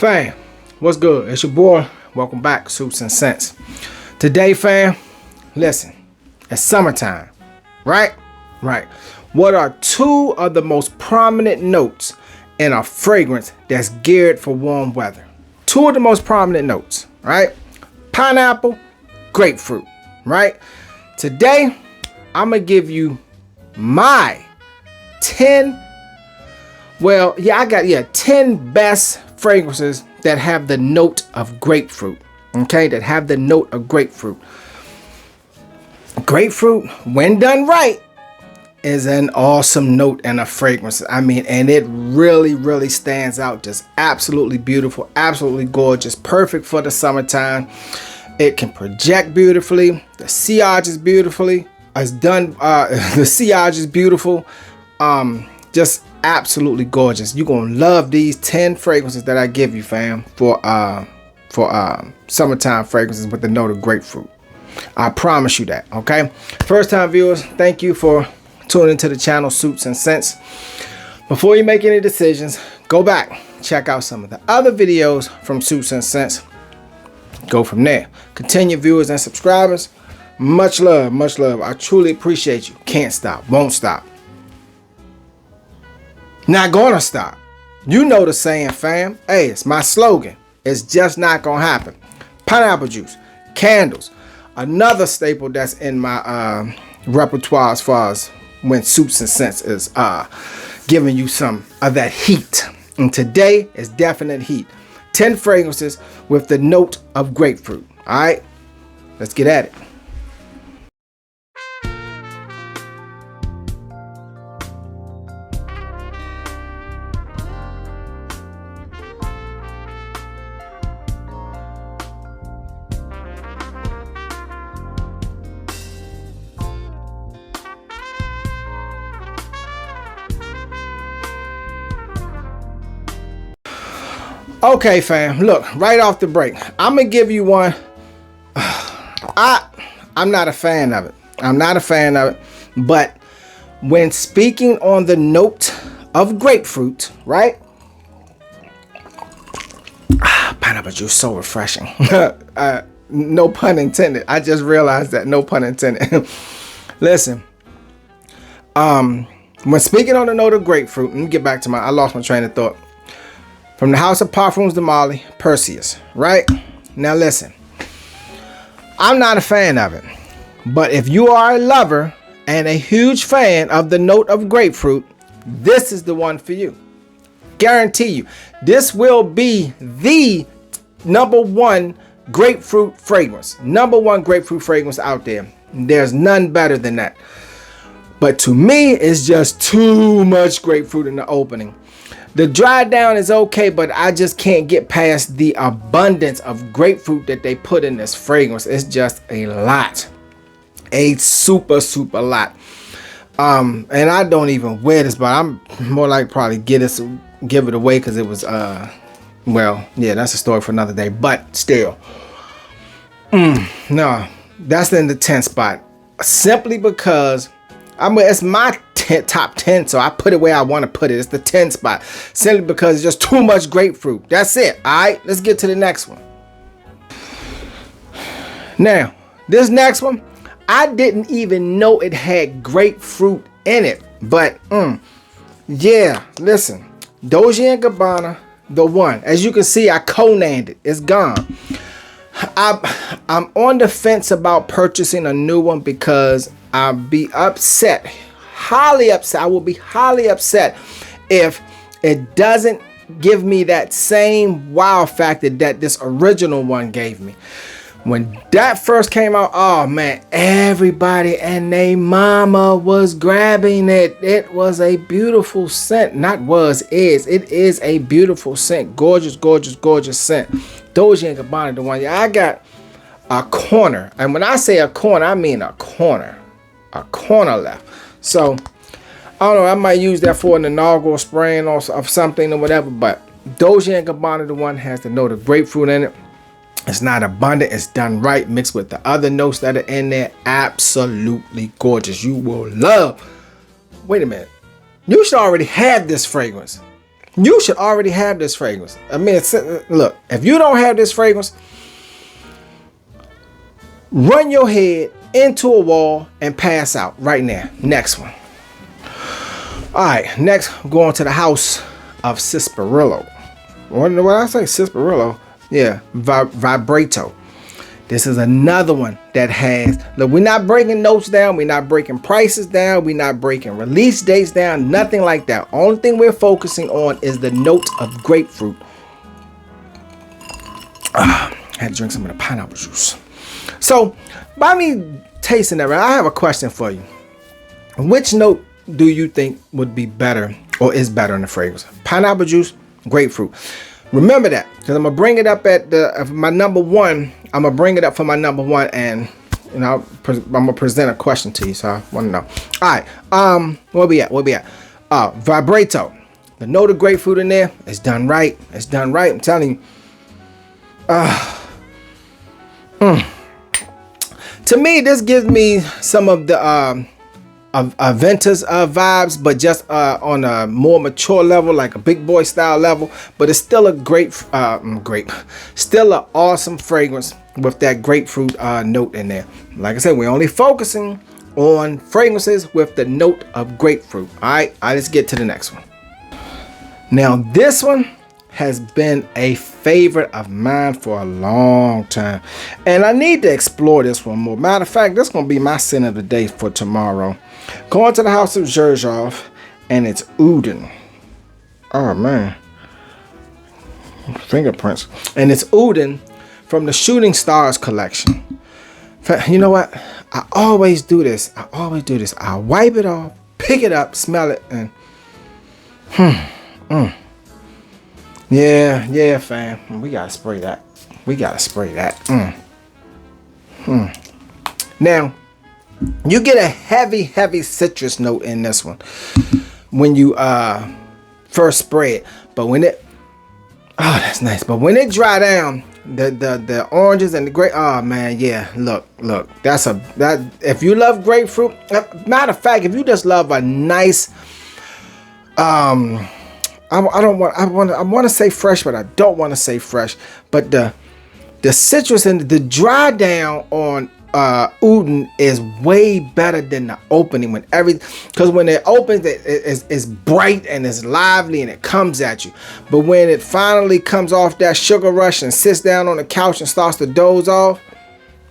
Fam, what's good? It's your boy. Welcome back, Suits and Scents. Today, fam, listen, it's summertime, right? Right. What are two of the most prominent notes in a fragrance that's geared for warm weather? Two of the most prominent notes, right? Pineapple, grapefruit, right? Today, I'm going to give you my 10 best fragrances that have the note of grapefruit. Okay, that have the note of grapefruit. Grapefruit, when done right, is an awesome note and a fragrance. I mean, and it really stands out. Just absolutely beautiful, absolutely gorgeous, perfect for the summertime. It can project beautifully. The sillage is beautifully. It's done. The sillage is beautiful. Just absolutely gorgeous. You're gonna love these 10 fragrances that I give you, fam, for summertime fragrances with the note of grapefruit. I promise you that. Okay, first time viewers, thank you for tuning into the channel Suits and Scents. Before you make any decisions, go back, check out some of the other videos from Suits and Scents. Go from there. Continue, viewers and subscribers. Much love, much love. I truly appreciate you. Can't stop, won't stop. Not gonna stop. You know the saying, fam. Hey, it's my slogan. It's just not gonna happen. Pineapple juice, candles, another staple that's in my repertoire as far as when Suits and Scents is giving you some of that heat. And today is definite heat. 10 fragrances with the note of grapefruit. All right, let's get at it. Okay, fam, look, right off the break, I'm gonna give you one. I'm not a fan of it. I'm not a fan of it. But when speaking on the note of grapefruit, right? Pineapple juice, so refreshing. No pun intended. I just realized that, no pun intended. Listen, when speaking on the note of grapefruit, let me get back to I lost my train of thought. From the House of Parfums de Marly, Perseus, right? Now listen, I'm not a fan of it, but if you are a lover and a huge fan of the note of grapefruit, this is the one for you. Guarantee you, this will be the #1 grapefruit fragrance. #1 grapefruit fragrance out there. There's none better than that. But to me, it's just too much grapefruit in the opening. The dry down is okay, but I just can't get past the abundance of grapefruit that they put in this fragrance. It's just a lot. A super lot. And I don't even wear this, but I'm more like probably give it away because it was well, yeah, that's a story for another day. But still. No, that's in the 10th spot. Simply because it's my top 10, so I put it where I want to put it. It's the 10th spot, simply because it's just too much grapefruit. That's it. All right, let's get to the next one. Now, this next one, I didn't even know it had grapefruit in it, but yeah, listen, Dolce & Gabbana, the one. As you can see, I Conan'd it. It's gone. I'm on the fence about purchasing a new one because I'll be upset. Highly upset. I will be highly upset if it doesn't give me that same wow factor that this original one gave me. When that first came out, oh man, everybody and they mama was grabbing it. It was a beautiful scent. Not was, is. It is a beautiful scent. Gorgeous scent. Dolce & Gabbana, the one. I got a corner. And when I say a corner, I mean a corner. A corner left. So I don't know, I might use that for an inaugural spraying or of something or whatever, but Dolce & Gabbana, the one, has the note of grapefruit in it. It's not abundant, it's done right, mixed with the other notes that are in there. Absolutely gorgeous. You will love. Wait a minute, you should already have this fragrance. you should already have this fragrance. I mean, look, if you don't have this fragrance, run your head into a wall and pass out right now. Next one. All right, next, I'm going to the house of Sarsaparilla. What did I say? Sarsaparilla? Yeah, Vibrato. This is another one that has, look, we're not breaking notes down. We're not breaking prices down. We're not breaking release dates down. Nothing like that. Only thing we're focusing on is the note of grapefruit. I had to drink some of the pineapple juice. So, by me tasting that, I have a question for you. Which note do you think would be better or is better in the fragrance? Pineapple juice, grapefruit. Remember that, because I'm gonna bring it up at my number one. I'm gonna bring it up for my number one, and I'm gonna present a question to you. So I want to know. All right, where we at? Vibrato. The note of grapefruit in there is done right. It's done right. I'm telling you. To me, this gives me some of the Aventus vibes, but just on a more mature level, like a big boy style level. But it's still a still an awesome fragrance with that grapefruit note in there. Like I said, we're only focusing on fragrances with the note of grapefruit. All right, let's get to the next one. Now, this one has been a favorite of mine for a long time, and I need to explore this one more. Matter of fact, this is gonna be my scent of the day for tomorrow. Going to the house of Zherzhov, and it's UDIN. Oh man, fingerprints, and it's UDIN from the Shooting Stars collection. You know what? I always do this. I wipe it off, pick it up, smell it, and Yeah, fam. We gotta spray that. Now, you get a heavy citrus note in this one when you first spray it. But when it, that's nice. But when it dry down, the oranges and the grape, oh man, yeah. Look. That if you love grapefruit, matter of fact, if you just love a nice, I want to say fresh, but I don't want to say fresh. But the citrus and the dry down on UDIN is way better than the opening, because when it opens, it's bright and it's lively and it comes at you. But when it finally comes off that sugar rush and sits down on the couch and starts to doze off,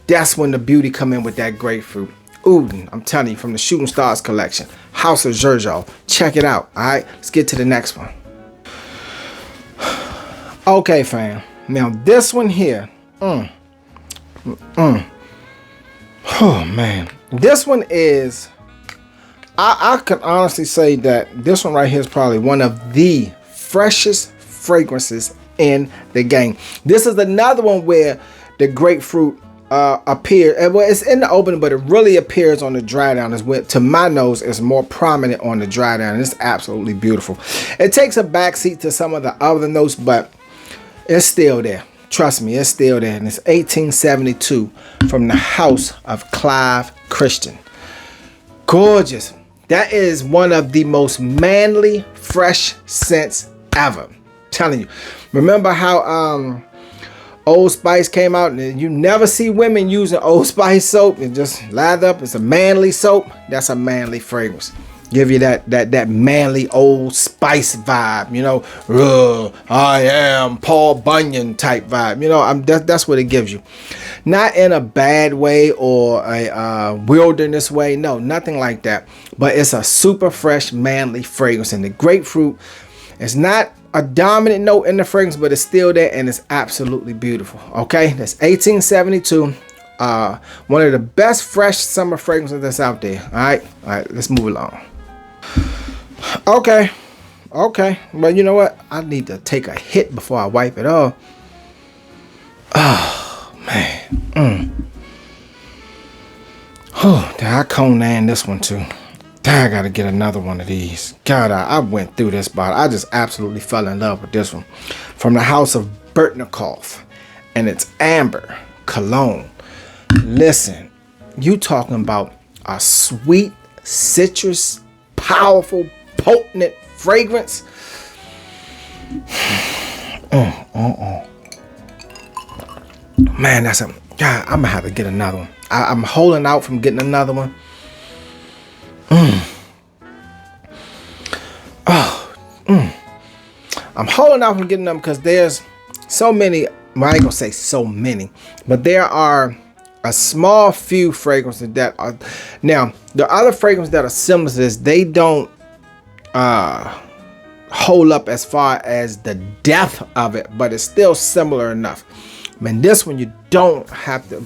that's when the beauty come in with that grapefruit. UDIN, I'm telling you, from the Shooting Stars collection, House of Zherzhov. Check it out. All right, let's get to the next one. Okay, fam. Now this one here. Oh man, this one is. I could honestly say that this one right here is probably one of the freshest fragrances in the game. This is another one where the grapefruit appears. Well, it's in the opening, but it really appears on the dry down. To my nose, it's more prominent on the dry down, and it's absolutely beautiful. It takes a backseat to some of the other notes, but it's still there. Trust me, it's still there. And it's 1872 from the house of Clive Christian. Gorgeous. That is one of the most manly, fresh scents ever. I'm telling you. Remember how Old Spice came out, and you never see women using Old Spice soap and just lather up. It's a manly soap. That's a manly fragrance. Give you that manly Old Spice vibe, you know. I am Paul Bunyan type vibe, you know. That's what it gives you. Not in a bad way or a wilderness way. No, nothing like that. But it's a super fresh, manly fragrance, and the grapefruit is not a dominant note in the fragrance, but it's still there, and it's absolutely beautiful. Okay, that's 1872. One of the best fresh summer fragrances that's out there. All right, let's move along. Okay, but you know what? I need to take a hit before I wipe it off. Oh man. Oh, I Conan this one too. I gotta get another one of these. God, I went through this bottle. I just absolutely fell in love with this one. From the house of Burtnikov, and it's Amber Cologne. Listen, you talking about a sweet, citrus, powerful, potent fragrance. Man, that's a God. I'm gonna have to get another one. I'm holding out from getting another one. I'm holding out from getting them because there's so many. Well, I ain't gonna say so many, but there are a small few fragrances that are. Now, the other fragrances that are similar to this, they don't hold up as far as the depth of it, but it's still similar enough. I mean, this one you don't have to.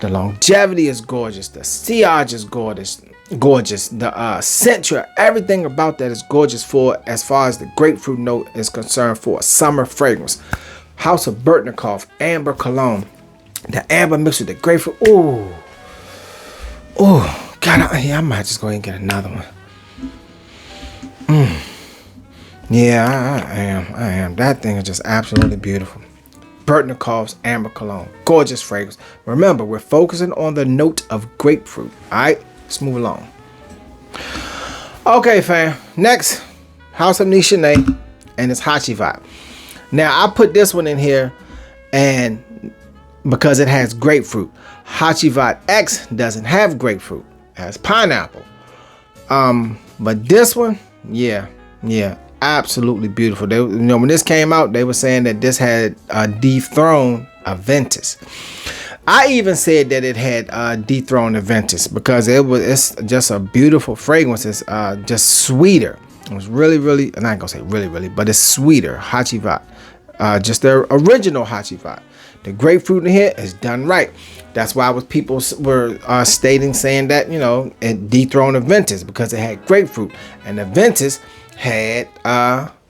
The longevity is gorgeous. The sillage is gorgeous. The center, everything about that is gorgeous for as far as the grapefruit note is concerned for a summer fragrance. House of Burtnikoff Amber Cologne. The amber mixed with the grapefruit. Ooh. Ooh. God, I might just go ahead and get another one. Yeah, I am. That thing is just absolutely beautiful. Burtnikoff's Amber Cologne. Gorgeous fragrance. Remember, we're focusing on the note of grapefruit. Alright, let's move along. Okay, fam. Next, House of Nishane and it's Haiat. Now, I put this one in here and because it has grapefruit. Haiat X doesn't have grapefruit. It has pineapple. But this one, yeah. Absolutely beautiful. They, when this came out, they were saying that this had dethroned Aventus. I even said that it had dethroned Aventus because it's just a beautiful fragrance. It's just sweeter. It was really, and I ain't gonna say really, but it's sweeter. Haiat, just the original Haiat. The grapefruit in here is done right. That's why people were saying that it dethroned Aventus because it had grapefruit, and Aventus had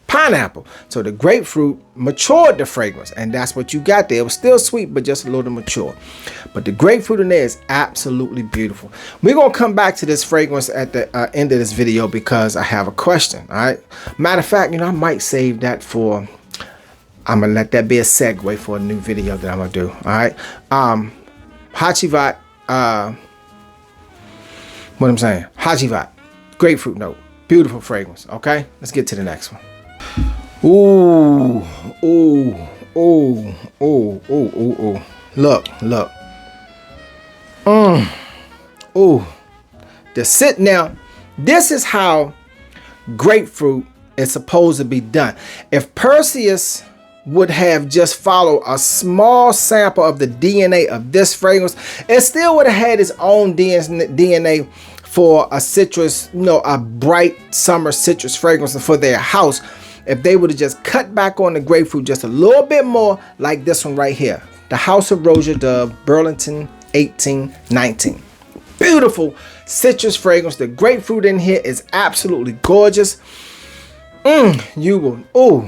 pineapple. So the grapefruit matured the fragrance, and that's what you got there. It was still sweet, but just a little mature. But the grapefruit in there is absolutely beautiful. We're gonna come back to this fragrance at the end of this video because I have a question. All right. Matter of fact, I might save that for. I'm gonna let that be a segue for a new video that I'm gonna do. All right. Haiat. What I'm saying? Haiat. Grapefruit note. Beautiful fragrance. Okay, let's get to the next one. Ooh. Look. Ooh. Now, this is how grapefruit is supposed to be done. If Perseus would have just followed a small sample of the DNA of this fragrance, it still would have had its own DNA for a citrus, a bright summer citrus fragrance for their house. If they would have just cut back on the grapefruit just a little bit more, like this one right here, the House of Roe Dove, Burlington 1819. Beautiful citrus fragrance. The grapefruit in here is absolutely gorgeous. You will. Oh,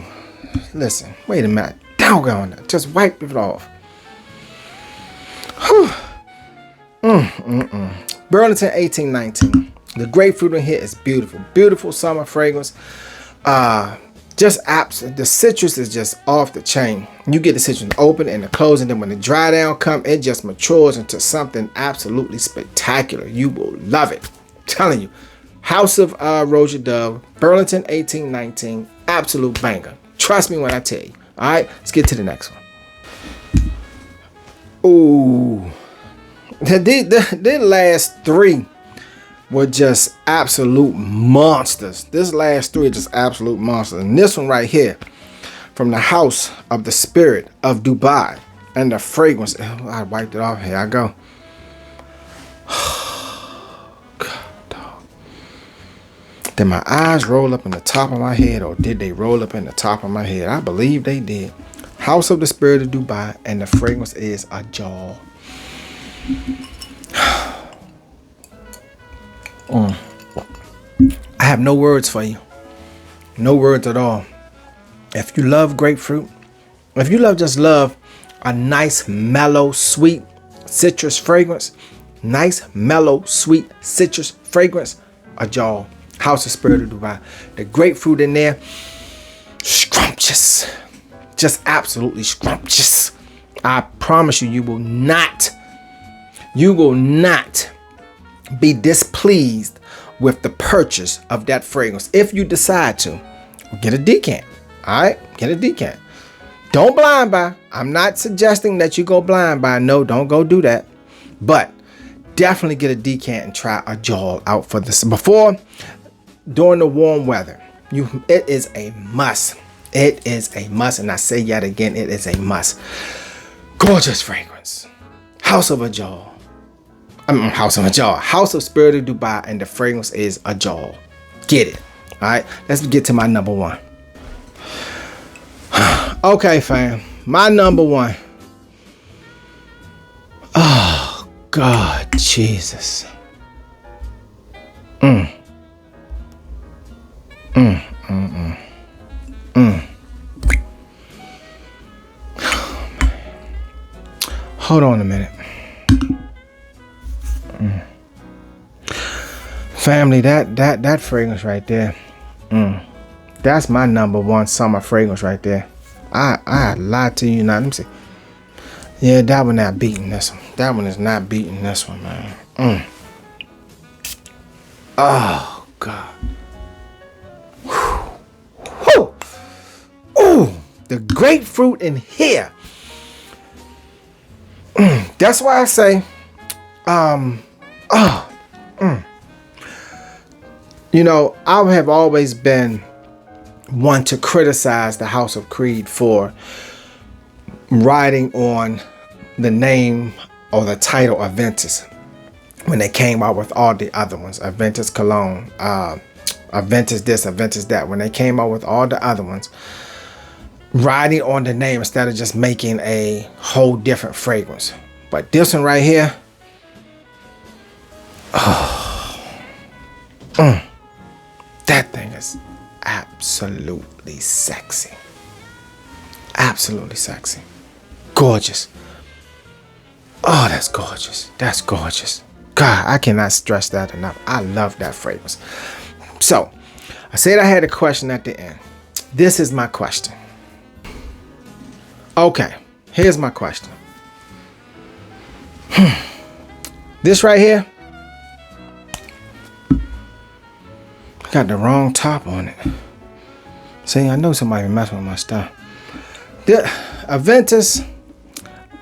listen. Wait a minute. Doggone it. Just wipe it off. Burlington 1819. The grapefruit in here is beautiful. Beautiful summer fragrance. The citrus is just off the chain. You get the citrus open and the close, and then when the dry down come, it just matures into something absolutely spectacular. You will love it. I'm telling you. House of Roe Dove, Burlington 1819. Absolute banger. Trust me when I tell you. All right, let's get to the next one. Ooh. The last three were just absolute monsters. This last three are just absolute monsters. And this one right here, from the House of the Spirit of Dubai, and the fragrance. I wiped it off. Here I go. God, dog. Did my eyes roll up in the top of my head, or did they roll up in the top of my head? I believe they did. House of the Spirit of Dubai, and the fragrance is a jaw. I have no words for you. No words at all. If you love grapefruit, if you love a nice, mellow, sweet citrus fragrance, nice, mellow, sweet citrus fragrance, a jaw. House of Spirit of Dubai. The grapefruit in there, scrumptious. Just absolutely scrumptious. I promise you, you will not be displeased with the purchase of that fragrance. If you decide to, get a decant. All right, get a decant. Don't blind buy. I'm not suggesting that you go blind buy. No, don't go do that. But definitely get a decant and try a jol out for this before during the warm weather. It is a must. It is a must, and I say yet again, it is a must. Gorgeous fragrance. House of Ajal. House of Ajal. House of Spirit of Dubai, and the fragrance is Ajal. Get it. All right, let's get to my number one. Okay, fam. My number one. Oh, God, Jesus. Hold on a minute. Family, that fragrance right there. That's my number one summer fragrance right there. I lied to you now. Let me see. Yeah, that one not beating this one. That one is not beating this one, man. Oh, God. Whew. Ooh, the grapefruit in here. That's why I say, you know, I have always been one to criticize the House of Creed for riding on the name or the title Aventus when they came out with all the other ones. Aventus Cologne, Aventus this, Aventus that. When they came out with all the other ones, riding on the name instead of just making a whole different fragrance. But this one right here, that thing is absolutely sexy. Absolutely sexy. Gorgeous. Oh, that's gorgeous. That's gorgeous. God, I cannot stress that enough. I love that fragrance. So, I said I had a question at the end. This is my question. Okay, here's my question. This right here got the wrong top on it. See, I know somebody messing with my stuff. The Aventus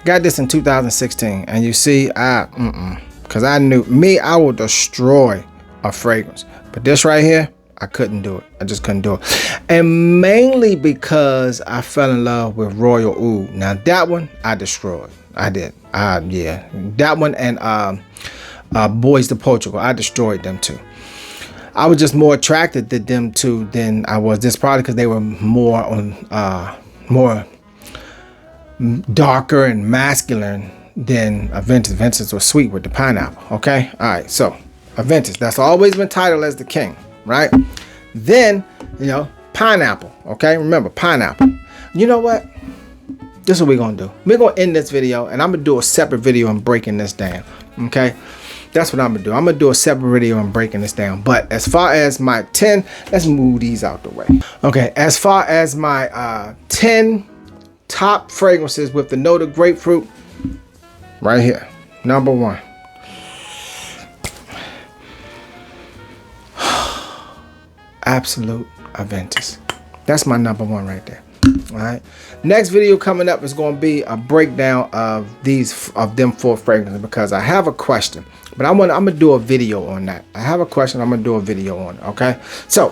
got this in 2016, and you see, because I knew I would destroy a fragrance, but this right here, I couldn't do it. I just couldn't do it, and mainly because I fell in love with Royal Oud. Now that one I destroyed. I did. Yeah, that one and Boys to Portugal. I destroyed them too. I was just more attracted to them two than I was this product because they were more on more darker and masculine than Aventus. Aventus was sweet with the pineapple. Okay, all right. So Aventus, that's always been titled as the king, right? Then pineapple. Okay, remember pineapple. You know what? This is what we're gonna do. We're gonna end this video, and I'm gonna do a separate video on breaking this down. Okay. That's what I'm gonna do. I'm gonna do a separate video on breaking this down. But as far as my 10, let's move these out the way. Okay, as far as my 10 top fragrances with the note of grapefruit, right here, number one. Absolute Aventus. That's my number one right there. All right. Next video coming up is going to be a breakdown of them 4 fragrances because I have a question, but I'm gonna do a video on that. I have a question. I'm gonna do a video on it. Okay. So,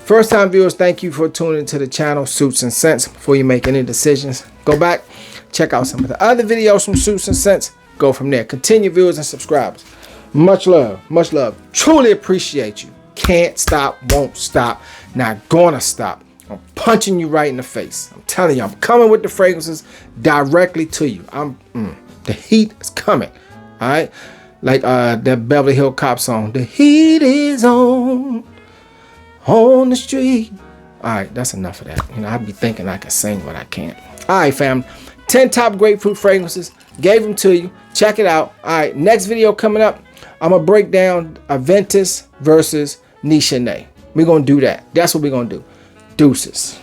first time viewers, thank you for tuning into the channel Suits and Scents. Before you make any decisions, go back, check out some of the other videos from Suits and Scents. Go from there. Continue, viewers and subscribers. Much love. Much love. Truly appreciate you. Can't stop. Won't stop. Not gonna stop. I'm punching you right in the face. I'm telling you, I'm coming with the fragrances directly to you. The heat is coming. All right, like that Beverly Hills Cop song. The heat is on the street. All right, that's enough of that. I be thinking I can sing, but I can't. All right, fam. 10 top grapefruit fragrances. Gave them to you. Check it out. All right, next video coming up. I'm gonna break down Aventus versus Nichene. We're gonna do that. That's what we're gonna do. Deuces.